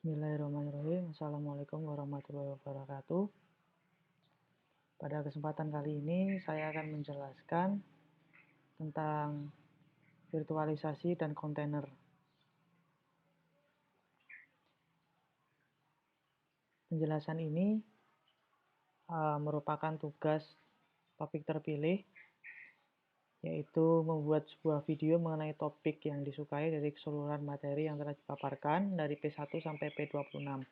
Bismillahirrahmanirrahim. Assalamualaikum warahmatullahi wabarakatuh. Pada kesempatan kali ini saya akan menjelaskan tentang virtualisasi dan kontainer. Penjelasan ini merupakan tugas topik terpilih, yaitu membuat sebuah video mengenai topik yang disukai dari keseluruhan materi yang telah dipaparkan dari P1 sampai P26.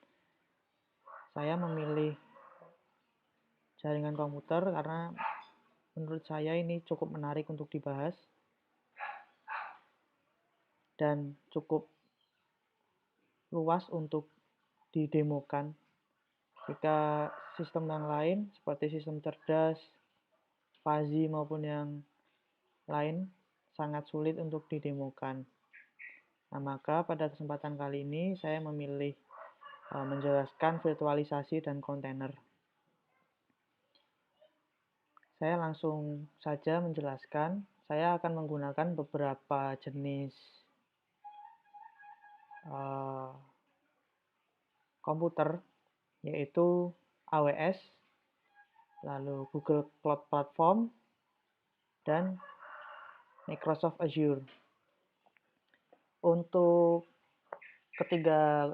Saya memilih jaringan komputer karena menurut saya ini cukup menarik untuk dibahas dan cukup luas untuk didemokan. Jika sistem yang lain seperti sistem cerdas, fuzzy maupun yang lain sangat sulit untuk didemokan. Nah, maka pada kesempatan kali ini saya memilih menjelaskan virtualisasi dan kontainer. Saya langsung saja menjelaskan. Saya akan menggunakan beberapa jenis komputer, yaitu AWS, lalu Google Cloud Platform, dan Microsoft Azure. Untuk ketiga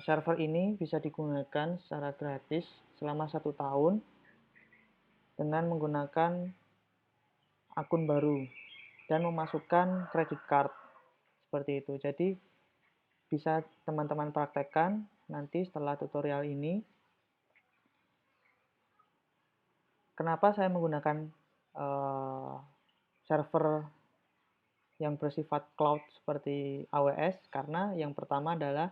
server ini bisa digunakan secara gratis selama 1 tahun dengan menggunakan akun baru dan memasukkan credit card seperti itu. Jadi bisa teman-teman praktekkan nanti setelah tutorial ini. Kenapa saya menggunakan server yang bersifat cloud seperti AWS? Karena yang pertama adalah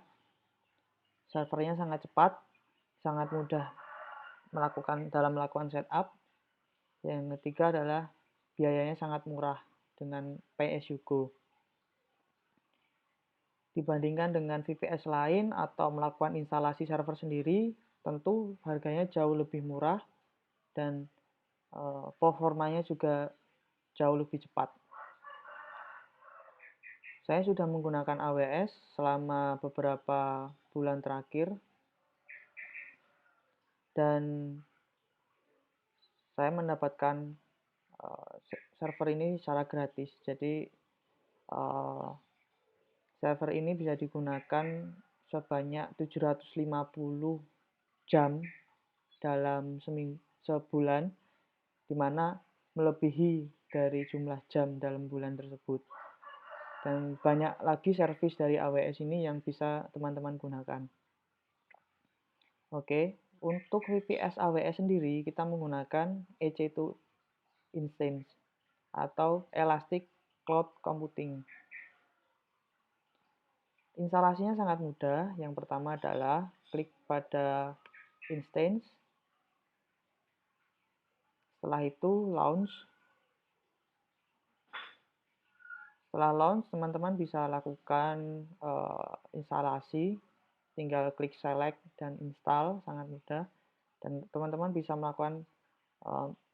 servernya sangat cepat, sangat mudah dalam melakukan setup. Yang ketiga adalah biayanya sangat murah dengan pay as you go. Dibandingkan dengan VPS lain atau melakukan instalasi server sendiri, tentu harganya jauh lebih murah dan performanya juga jauh lebih cepat. Saya sudah menggunakan AWS selama beberapa bulan terakhir dan saya mendapatkan server ini secara gratis. Jadi server ini bisa digunakan sebanyak 750 jam dalam sebulan, di mana melebihi dari jumlah jam dalam bulan tersebut. Dan banyak lagi servis dari AWS ini yang bisa teman-teman gunakan. Oke, untuk VPS AWS sendiri kita menggunakan EC2 Instance atau Elastic Cloud Computing. Instalasinya sangat mudah. Yang pertama adalah klik pada instance. Setelah itu launch. Setelah launch, teman-teman bisa lakukan instalasi. Tinggal klik select dan install, sangat mudah. Dan teman-teman bisa melakukan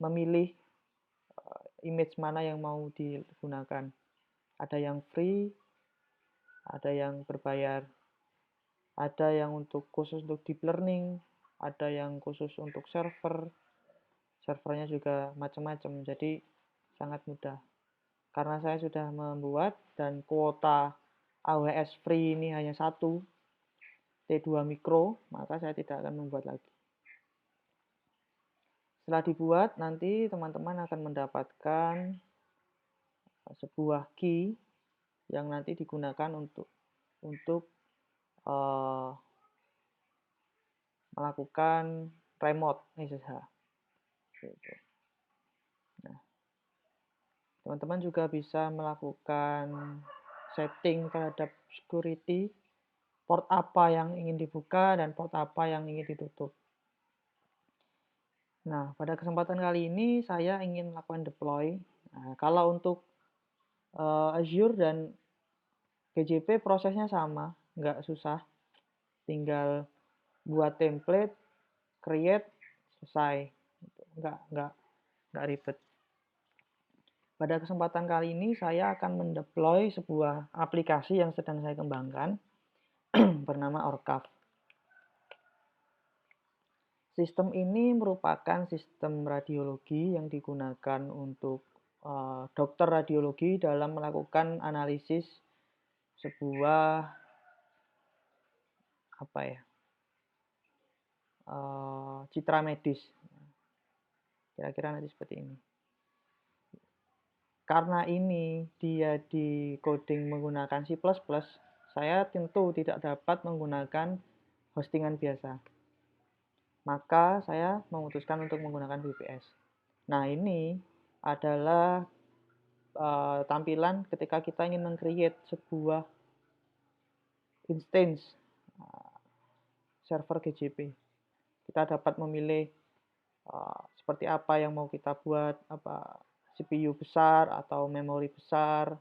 memilih image mana yang mau digunakan. Ada yang free, ada yang berbayar, ada yang khusus untuk deep learning, ada yang khusus untuk servernya juga macam-macam, jadi sangat mudah. Karena saya sudah membuat dan kuota AWS free ini hanya 1 T2 Micro, maka saya tidak akan membuat lagi. Setelah dibuat, nanti teman-teman akan mendapatkan sebuah key yang nanti digunakan untuk melakukan remote SSH. Nah, teman-teman juga bisa melakukan setting terhadap security, port apa yang ingin dibuka dan port apa yang ingin ditutup. Nah, pada kesempatan kali ini saya ingin melakukan deploy. Nah, kalau untuk Azure dan GCP prosesnya sama, nggak susah. Tinggal buat template, create, selesai. Nggak ribet. Pada kesempatan kali ini saya akan mendeploy sebuah aplikasi yang sedang saya kembangkan. bernama ORCAV. Sistem ini merupakan sistem radiologi yang digunakan untuk dokter radiologi dalam melakukan analisis sebuah citra medis. Kira-kira nanti seperti ini. Karena ini dia di coding menggunakan C++, saya tentu tidak dapat menggunakan hostingan biasa. Maka saya memutuskan untuk menggunakan VPS. Nah, ini adalah tampilan ketika kita ingin meng-create sebuah instance server GJP. Kita dapat memilih seperti apa yang mau kita buat, CPU besar atau memori besar,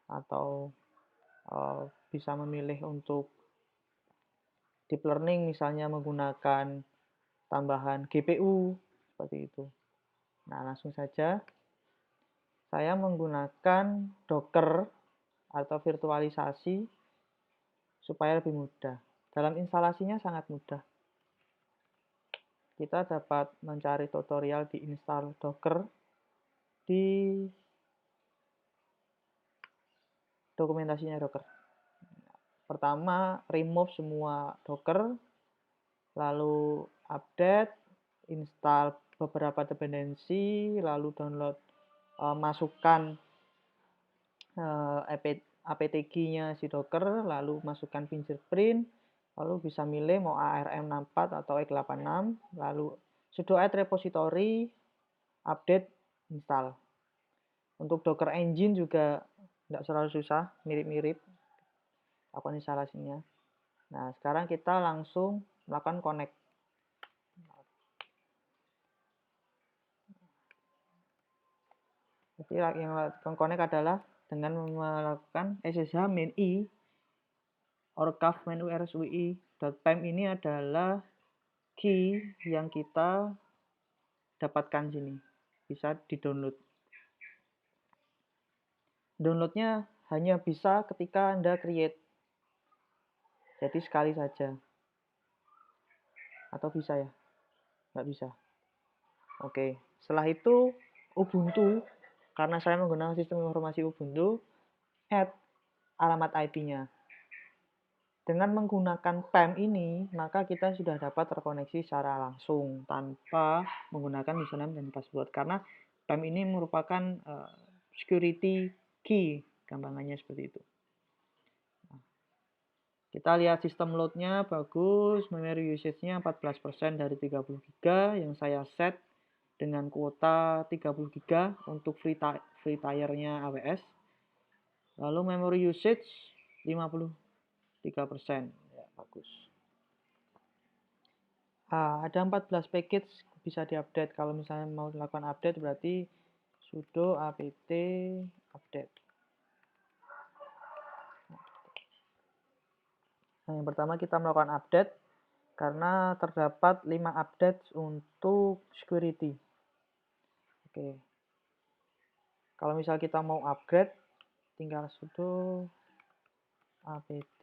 atau bisa memilih untuk deep learning misalnya menggunakan tambahan GPU seperti itu. Nah, langsung saja saya menggunakan Docker atau virtualisasi supaya lebih mudah. Dalam instalasinya sangat mudah. Kita dapat mencari tutorial di install Docker di dokumentasinya Docker. Pertama, remove semua Docker, lalu update, install beberapa dependensi, lalu download, masukkan aptg-nya si Docker, lalu masukkan fingerprint, lalu bisa milih mau ARM64 atau x86, lalu sudo add repository, update, install. Untuk Docker Engine juga tidak terlalu susah, mirip-mirip apa instalasinya. Nah, sekarang kita langsung melakukan connect. Jadi yang melakukan connect adalah dengan melakukan ssh main i orcav menu rsui.pem ini adalah key yang kita dapatkan sini. Bisa di-download. Downloadnya hanya bisa ketika Anda create. Jadi sekali saja. Atau bisa ya? Nggak bisa. Oke. Setelah itu Ubuntu, karena saya menggunakan sistem informasi Ubuntu, add alamat IP-nya. Dengan menggunakan PEM ini, maka kita sudah dapat terkoneksi secara langsung tanpa menggunakan username dan password. Karena PEM ini merupakan security key, gampangannya seperti itu. Kita lihat sistem load-nya bagus, memory usage-nya 14% dari 30 GB yang saya set dengan kuota 30 GB untuk free tier-nya AWS. Lalu memory usage 53%. Ya, bagus. Ada 14 package bisa diupdate. Kalau misalnya mau dilakukan update berarti sudo apt update. Nah, yang pertama kita melakukan update karena terdapat 5 update untuk security. Oke. Kalau misal kita mau upgrade, tinggal sudo apt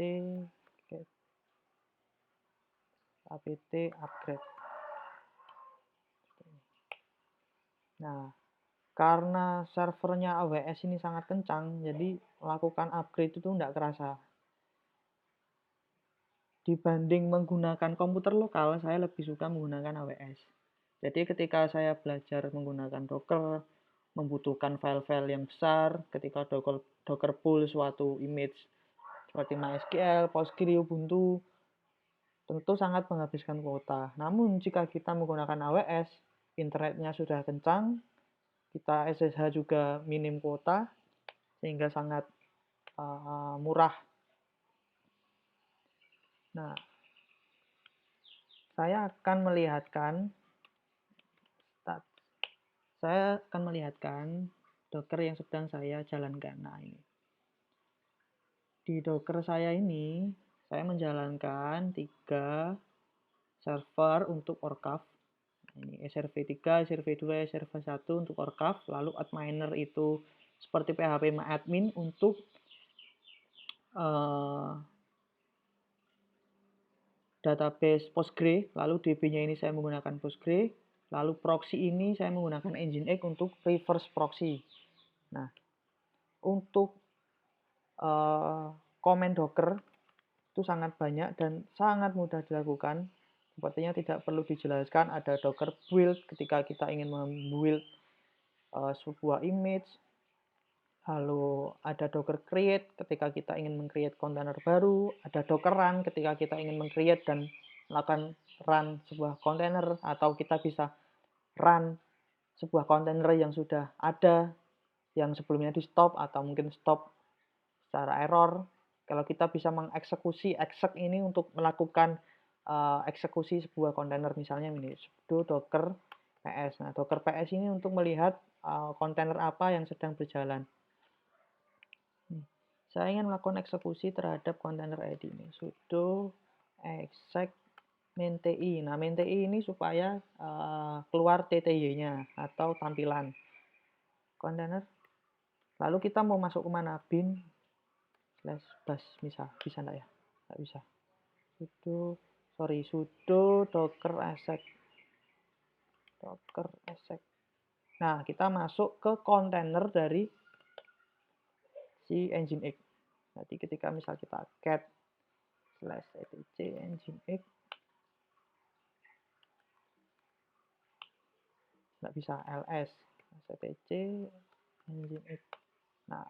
upgrade. Nah, karena servernya AWS ini sangat kencang, jadi melakukan upgrade itu tidak kerasa. Dibanding menggunakan komputer lokal, saya lebih suka menggunakan AWS. Jadi ketika saya belajar menggunakan Docker, membutuhkan file-file yang besar, ketika Docker pull suatu image seperti MySQL, Postgre, Ubuntu, tentu sangat menghabiskan kuota. Namun jika kita menggunakan AWS, internetnya sudah kencang, kita SSH juga minim kuota, sehingga sangat murah. Nah, saya akan melihatkan Docker yang sedang saya jalankan. Nah, ini. Di Docker saya ini, saya menjalankan 3 server untuk ORCAV. Ini SRV3, SRV2, SRV1 untuk ORCAV. Lalu adminer itu seperti PHP admin untuk database Postgre, lalu DB-nya ini saya menggunakan Postgre, lalu proxy ini saya menggunakan Nginx untuk reverse proxy. Nah, untuk komen Docker itu sangat banyak dan sangat mudah dilakukan. Sepertinya tidak perlu dijelaskan, ada Docker build ketika kita ingin membuild sebuah image, lalu ada Docker create ketika kita ingin meng-create kontainer baru, ada Docker run ketika kita ingin meng-create dan melakukan run sebuah kontainer, atau kita bisa run sebuah kontainer yang sudah ada, yang sebelumnya di stop atau mungkin stop secara error. Kalau kita bisa mengeksekusi exec ini untuk melakukan eksekusi sebuah kontainer, misalnya ini sudo docker ps. Nah, docker ps ini untuk melihat kontainer apa yang sedang berjalan. Saya ingin melakukan eksekusi terhadap kontainer ID ini. Sudo exec main.ti. Nah, main.ti ini supaya keluar tty-nya atau tampilan kontainer. Lalu kita mau masuk kemana? Bin slash bash bisa enggak ya? Nggak bisa. Sudo docker exec. Nah, kita masuk ke kontainer dari si Nginx. Jadi ketika misal kita cat /etc Nginx, nggak bisa ls etc Nginx. Nah,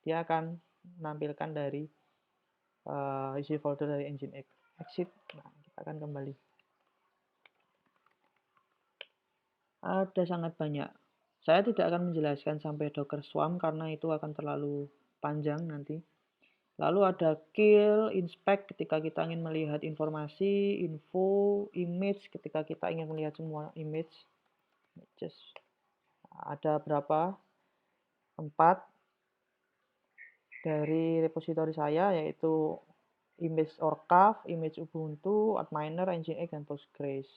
dia akan menampilkan dari isi folder dari Nginx. Exit. Nah, kita akan kembali. Ada sangat banyak. Saya tidak akan menjelaskan sampai Docker Swarm karena itu akan terlalu panjang nanti. Lalu ada kill, inspect ketika kita ingin melihat informasi, info, image ketika kita ingin melihat semua image. Images. Ada berapa? 4 dari repositori saya, yaitu image orcav, image Ubuntu, Adminer, Nginx, dan Postgres.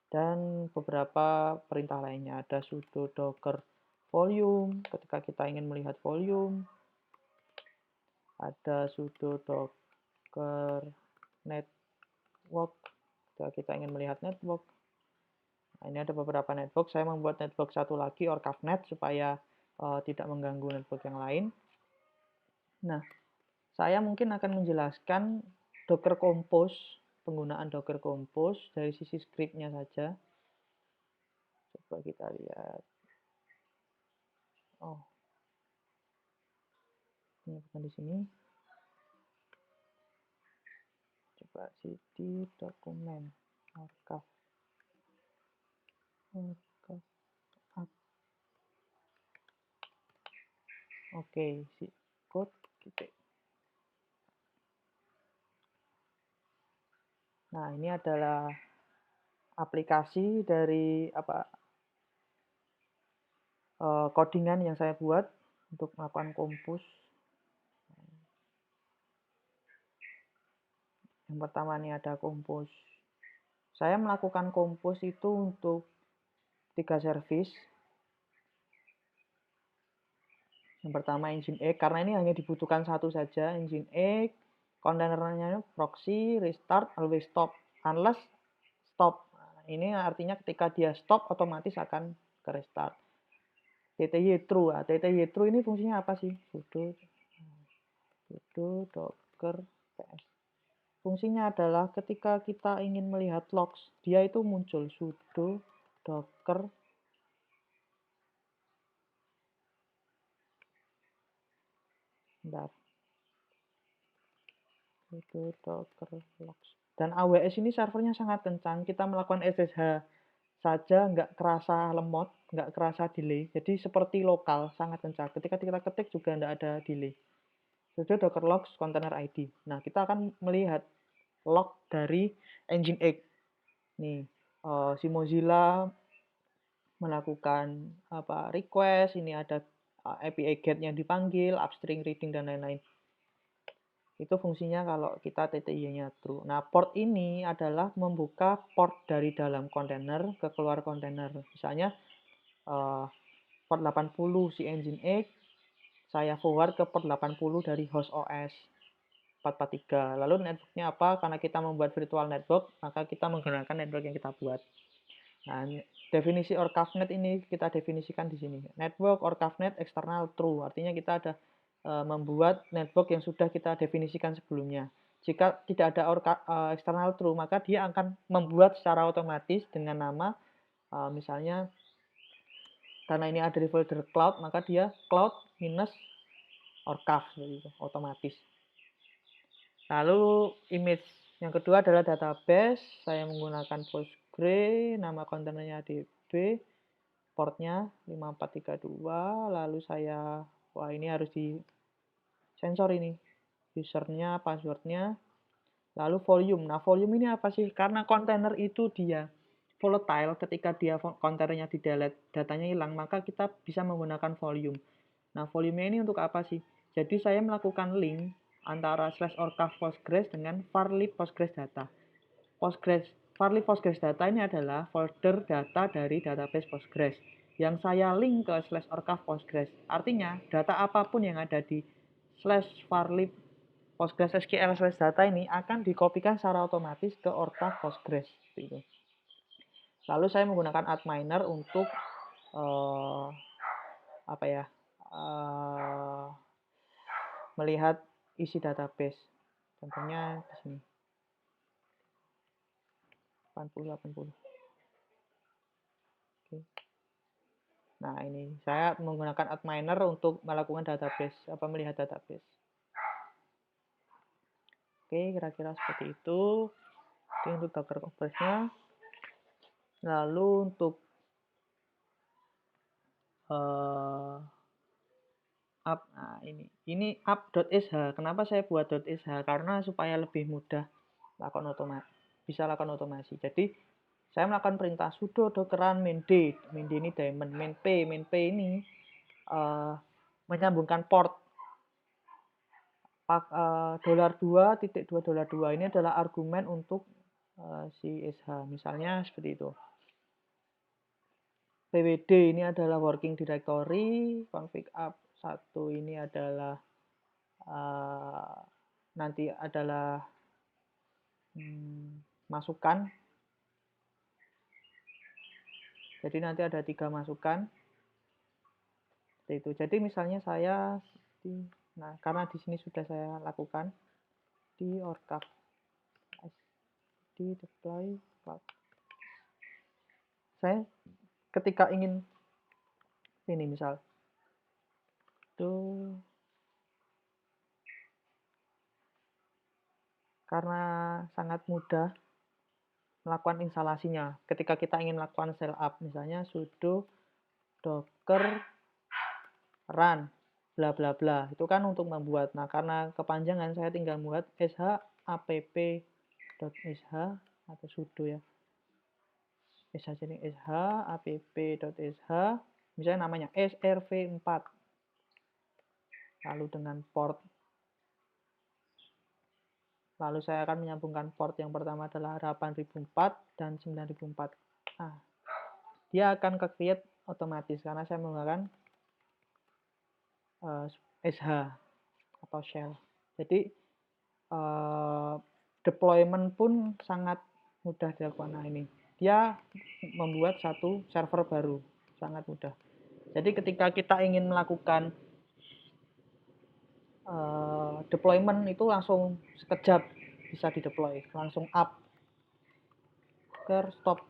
Dan beberapa perintah lainnya, ada sudo docker volume ketika kita ingin melihat volume, ada sudo docker network ketika kita ingin melihat network. Nah, ini ada beberapa network. Saya membuat network satu lagi, orcavnet, supaya tidak mengganggu network yang lain. Nah, saya mungkin akan menjelaskan Docker Compose, penggunaan Docker Compose dari sisi scriptnya saja. Coba kita lihat. Oh, ini bukan di sini. Coba cd dokumen archive. Oke, si code gitu. Nah, ini adalah aplikasi dari codingan yang saya buat untuk melakukan compose. Yang pertama ini ada compose. Saya melakukan compose itu untuk 3 service. Yang pertama Nginx, karena ini hanya dibutuhkan satu saja, Nginx, kontainernya proxy, restart, always stop, unless stop. Nah, ini artinya ketika dia stop otomatis akan ke restart. tty true. Nah, tty true ini fungsinya apa sih? Sudo docker ps. Fungsinya adalah ketika kita ingin melihat logs, dia itu muncul sudo docker sudo docker logs. Dan AWS ini servernya sangat kencang. Kita melakukan SSH saja nggak kerasa lemot, nggak kerasa delay. Jadi seperti lokal, sangat kencang. Ketika kita ketik juga nggak ada delay. Sudo docker logs container ID. Nah, kita akan melihat log dari Nginx. Nih, si Mozilla melakukan request, ini ada API GET yang dipanggil, upstream reading, dan lain-lain. Itu fungsinya kalau kita TTY-nya true. Nah, port ini adalah membuka port dari dalam kontainer ke keluar kontainer. Misalnya port 80 si Nginx, saya forward ke port 80 dari host OS. 443. Lalu networknya apa? Karena kita membuat virtual network, maka kita menggunakan network yang kita buat. Nah, definisi ORCAVNet ini kita definisikan di sini. Network ORCAVNet external true, artinya kita ada membuat network yang sudah kita definisikan sebelumnya. Jika tidak ada external true, maka dia akan membuat secara otomatis dengan nama misalnya karena ini ada di folder cloud, maka dia cloud minus ORCAV, gitu, otomatis. Lalu image yang kedua adalah database. Saya menggunakan Postgre, nama kontainernya DB, portnya 5432. Lalu saya, wah ini harus di sensor ini, usernya, passwordnya. Lalu volume. Nah, volume ini apa sih? Karena kontainer itu dia volatile, ketika dia kontainernya di delete, datanya hilang, maka kita bisa menggunakan volume. Nah, volume ini untuk apa sih? Jadi saya melakukan link antara /orcav Postgres dengan varlib Postgres data. Varlib Postgres data ini adalah folder data dari database Postgres yang saya link ke /orcav Postgres. Artinya, data apapun yang ada di /varlib Postgres SQL data ini akan dikopikan secara otomatis ke orcav Postgres. Gitu. Lalu saya menggunakan adminer untuk melihat isi database. Contohnya di sini. 80. Oke. Nah, ini saya menggunakan adminer untuk melakukan database, melihat database. Oke, kira-kira seperti itu. Ini untuk Docker Compose-nya. Lalu untuk app, nah ini app.sh. Kenapa saya buat .sh? Karena supaya lebih mudah bisa lakukan otomasi. Jadi saya melakukan perintah sudo dockeran main d ini daemon, main p ini menyambungkan port $2.2 ini adalah argumen untuk si sh, misalnya seperti itu. pwd ini adalah working directory, config app 1 ini adalah nanti adalah masukan. Jadi nanti ada 3 masukan. Itu. Jadi misalnya saya karena di sini sudah saya lakukan di orcav di deploy cloud. Saya ketika ingin ini misal itu karena sangat mudah melakukan instalasinya. Ketika kita ingin melakukan setup, misalnya sudo docker run bla bla bla, itu kan untuk membuat. Nah, karena kepanjangan saya tinggal membuat sh app.sh atau sudo ya. sh app.sh, misalnya namanya srv4. Lalu dengan port. Lalu saya akan menyambungkan port yang pertama adalah 8004 dan 9004. Nah, dia akan ke-create otomatis karena saya menggunakan sh atau shell. Jadi deployment pun sangat mudah dilakukan. Nah, ini dia membuat satu server baru, sangat mudah. Jadi ketika kita ingin melakukan deployment itu langsung sekejap bisa dideploy, langsung up ke stop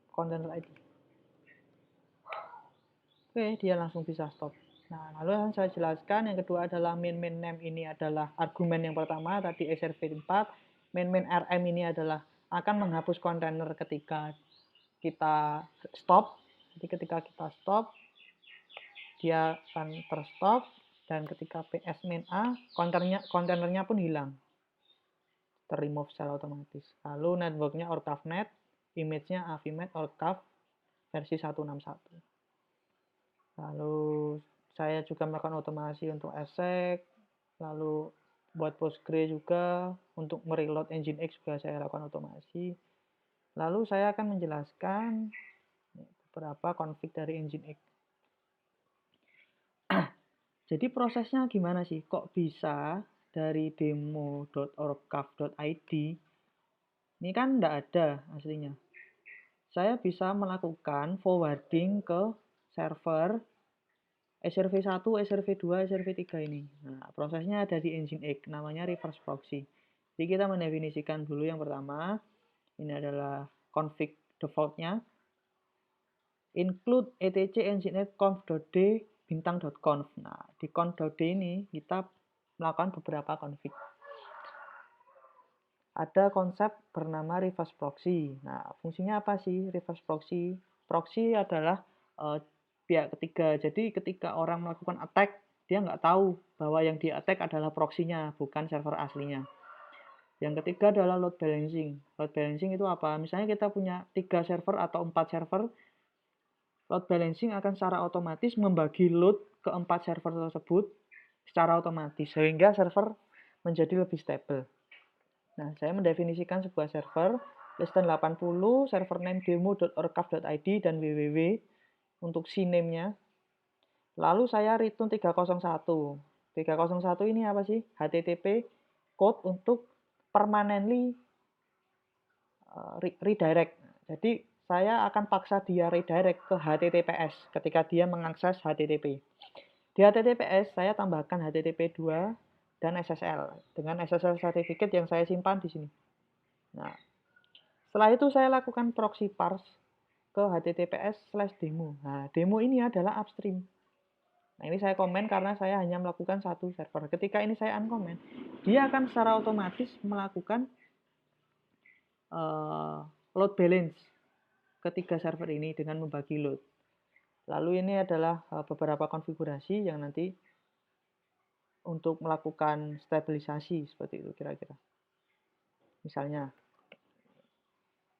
container ID. Oke, dia langsung bisa stop. Nah, lalu yang saya jelaskan yang kedua adalah main name ini adalah argumen yang pertama tadi srv4. Main rm ini adalah akan menghapus kontainer ketika kita stop. Jadi ketika kita stop dia akan terstop dan ketika ps main a kontainernya pun hilang. Ter-remove secara otomatis. Lalu networknya ORCAVNet, image-nya AVNet ORCAV versi 161. Lalu saya juga melakukan otomasi untuk ESEC, lalu buat Postgre juga, untuk mereload Nginx juga saya lakukan otomasi. Lalu saya akan menjelaskan beberapa config dari Nginx. Jadi prosesnya gimana sih? Kok bisa dari demo.orgcaf.id ini kan tidak ada aslinya. Saya bisa melakukan forwarding ke server SRv1, SRv2, SRv3 ini. Nah, prosesnya ada di Nginx, namanya reverse proxy. Jadi kita mendefinisikan dulu yang pertama, ini adalah config defaultnya, include etc nginx conf.d bintang.conf. Nah, di conf.d ini kita melakukan beberapa config. Ada konsep bernama reverse proxy. Nah, fungsinya apa sih reverse proxy? Proxy adalah pihak ketiga. Jadi ketika orang melakukan attack, dia nggak tahu bahwa yang di attack adalah proxy-nya, bukan server aslinya. Yang ketiga adalah load balancing. Load balancing itu apa? Misalnya kita punya 3 server atau 4 server, load balancing akan secara otomatis membagi load ke 4 server tersebut secara otomatis, sehingga server menjadi lebih stable. Nah, saya mendefinisikan sebuah server less than 80, server name demo.orgcaf.id dan www untuk CNAME-nya. Lalu saya return 301. 301 ini apa sih? HTTP code untuk permanently redirect. Jadi, saya akan paksa dia redirect ke HTTPS ketika dia mengakses HTTP. Di HTTPS, saya tambahkan HTTP 2 dan SSL dengan SSL certificate yang saya simpan di sini. Nah, setelah itu saya lakukan proxy parse ke https/demo. Nah, demo ini adalah upstream. Nah, ini saya komen karena saya hanya melakukan satu server. Ketika ini saya uncomment, dia akan secara otomatis melakukan load balance ketiga server ini dengan membagi load. Lalu ini adalah beberapa konfigurasi yang nanti untuk melakukan stabilisasi seperti itu kira-kira. Misalnya,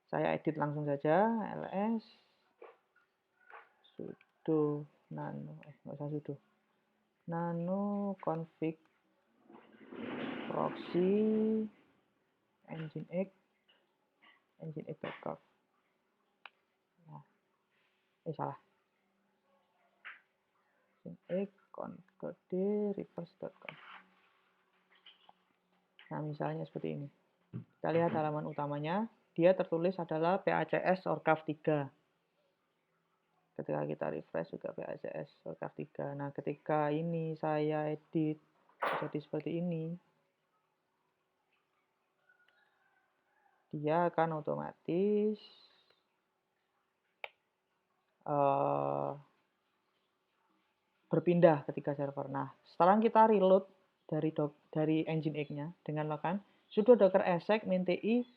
saya edit langsung saja, ls sudo nano, nggak usah sudo, nano config proxy nginx backup. Nah, salah. nginx conf.d reverse.com. Nah, misalnya seperti ini. Kita lihat halaman utamanya, dia tertulis adalah PACS orgcaf 3. Ketika kita refresh juga PACS orgcaf 3. Nah, ketika ini saya edit jadi seperti ini, dia akan otomatis berpindah ketika server. Nah, setelah kita reload dari Nginx-nya dengan melakukan sudo docker exec min-ti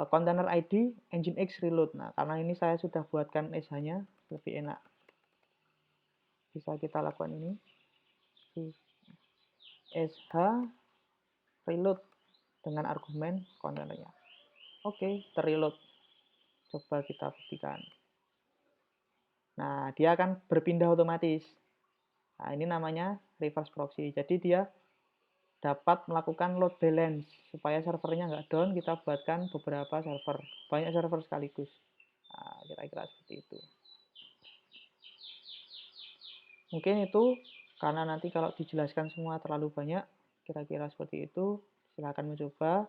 container ID Nginx reload. Nah, karena ini saya sudah buatkan sh-nya lebih enak. Bisa kita lakukan ini. sh reload dengan argumen kontainernya. Oke, terreload. Coba kita buktikan. Nah, dia akan berpindah otomatis. Nah, ini namanya reverse proxy. Jadi dia dapat melakukan load balance supaya servernya nggak down. Kita buatkan beberapa server, banyak server sekaligus. Nah, kira-kira seperti itu. Mungkin itu karena nanti kalau dijelaskan semua terlalu banyak, kira-kira seperti itu. Silakan mencoba.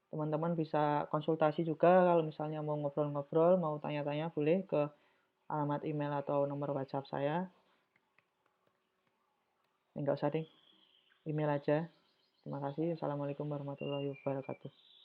Teman-teman bisa konsultasi juga kalau misalnya mau ngobrol-ngobrol, mau tanya-tanya boleh ke alamat email atau nomor WhatsApp saya. Enggak usah deh, email aja. Terima kasih. Assalamualaikum warahmatullahi wabarakatuh.